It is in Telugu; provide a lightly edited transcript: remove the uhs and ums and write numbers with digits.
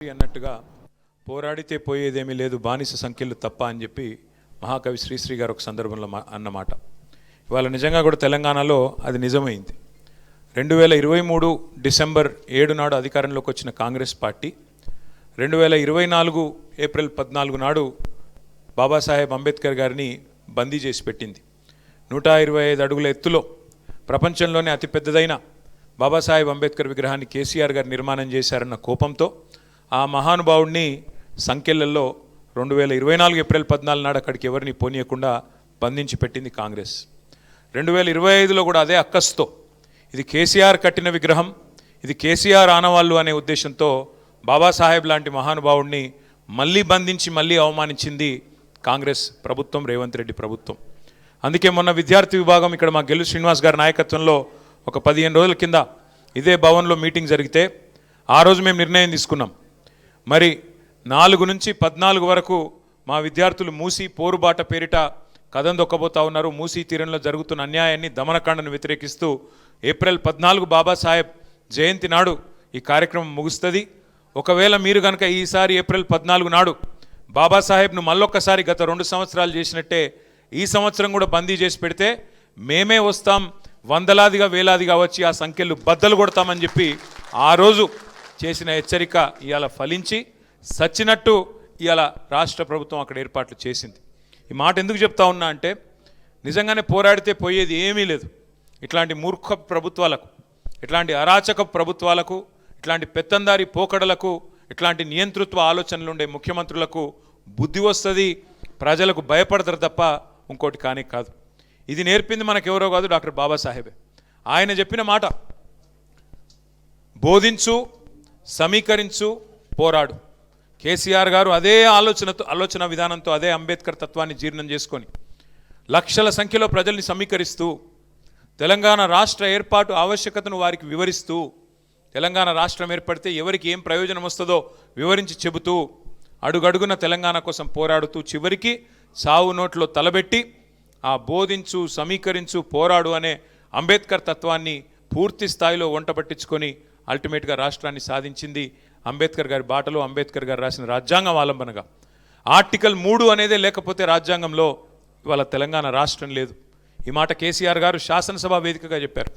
అన్నట్టుగా పోరాడితే పోయేదేమీ లేదు బానిస సంఖ్యలు తప్ప అని చెప్పి మహాకవి శ్రీశ్రీ గారు ఒక సందర్భంలో అన్నమాట. ఇవాళ నిజంగా కూడా తెలంగాణలో అది నిజమైంది. 2023 డిసెంబర్ 7 నాడు అధికారంలోకి వచ్చిన కాంగ్రెస్ పార్టీ 2024 ఏప్రిల్ 14 నాడు బాబాసాహెబ్ అంబేద్కర్ గారిని బందీ చేసి పెట్టింది. 125 అడుగుల ఎత్తులో ప్రపంచంలోనే అతిపెద్దదైన బాబాసాహెబ్ అంబేద్కర్ విగ్రహాన్ని కేసీఆర్ గారు నిర్మాణం చేశారన్న కోపంతో ఆ మహానుభావుడిని సంఖ్యలలో 2024 ఏప్రిల్ 14 నాడు అక్కడికి ఎవరిని పోనీయకుండా బంధించి పెట్టింది కాంగ్రెస్. 2025లో కూడా అదే అక్కస్తో ఇది కేసీఆర్ కట్టిన విగ్రహం, ఇది కేసీఆర్ ఆనవాళ్ళు అనే ఉద్దేశంతో బాబాసాహెబ్ లాంటి మహానుభావుడిని మళ్ళీ బంధించి మళ్ళీ అవమానించింది కాంగ్రెస్ ప్రభుత్వం, రేవంత్ రెడ్డి ప్రభుత్వం. అందుకే మొన్న విద్యార్థి విభాగం ఇక్కడ మా గెలు శ్రీనివాస్ గారి నాయకత్వంలో ఒక 15 రోజుల కింద ఇదే భవన్లో మీటింగ్ జరిగితే ఆ రోజు మేము నిర్ణయం తీసుకున్నాం. మరి 4 నుంచి 14 వరకు మా విద్యార్థులు మూసీ పోరుబాట పేరిట కథం దొక్కబోతా ఉన్నారు. మూసీ తీరంలో జరుగుతున్న అన్యాయాన్ని, దమనకాండను వ్యతిరేకిస్తూ ఏప్రిల్ 14 బాబాసాహెబ్ జయంతి నాడు ఈ కార్యక్రమం ముగుస్తుంది. ఒకవేళ మీరు కనుక ఈసారి ఏప్రిల్ 14 నాడు బాబాసాహెబ్ను మళ్ళొక్కసారి గత 2 సంవత్సరాలు చేసినట్టే ఈ సంవత్సరం కూడా బందీ చేసి పెడితే మేమే వస్తాం, వందలాదిగా వేలాదిగా వచ్చి ఆ సంఖ్యలు బద్దలు కొడతామని చెప్పి ఆ రోజు చేసిన హెచ్చరిక ఇవాళ ఫలించి సచ్చినట్టు ఇవాళ రాష్ట్ర ప్రభుత్వం అక్కడ ఏర్పాట్లు చేసింది. ఈ మాట ఎందుకు చెప్తా ఉన్నా అంటే నిజంగానే పోరాడితే పోయేది ఏమీ లేదు. ఇట్లాంటి మూర్ఖ ప్రభుత్వాలకు, ఇట్లాంటి అరాచక ప్రభుత్వాలకు, ఇట్లాంటి పెత్తందారి పోకడలకు, ఇట్లాంటి నియంతృత్వ ఆలోచనలు ఉండే ముఖ్యమంత్రులకు బుద్ధి వస్తుంది, ప్రజలకు భయపడతారు తప్ప ఇంకోటి కానే కాదు. ఇది నేర్పింది మనకెవరో కాదు, డాక్టర్ బాబాసాహెబే. ఆయన చెప్పిన మాట బోధించు, సమీకరించు, పోరాడు. కేసీఆర్ గారు అదే ఆలోచన విధానంతో, అదే అంబేద్కర్ తత్వాన్ని జీర్ణం చేసుకొని లక్షల సంఖ్యలో ప్రజల్ని సమీకరిస్తూ తెలంగాణ రాష్ట్ర ఏర్పాటు ఆవశ్యకతను వారికి వివరిస్తూ, తెలంగాణ రాష్ట్రం ఏర్పడితే ఎవరికి ఏం ప్రయోజనం వస్తుందో వివరించి చెబుతూ అడుగడుగున తెలంగాణ కోసం పోరాడుతూ చివరికి సావు నోట్లో తలబెట్టి ఆ బోధించు, సమీకరించు, పోరాడు అనే అంబేద్కర్ తత్వాన్ని పూర్తి స్థాయిలో వంట పట్టించుకొని అల్టిమేట్గా రాష్ట్రాన్ని సాధించింది అంబేద్కర్ గారి బాటలో, అంబేద్కర్ గారు రాసిన రాజ్యాంగం ఆలంబనగా. ఆర్టికల్ 3 అనేదే లేకపోతే రాజ్యాంగంలో ఇవాళ తెలంగాణ రాష్ట్రం లేదు. ఈ మాట కేసీఆర్ గారు శాసనసభ వేదికగా చెప్పారు.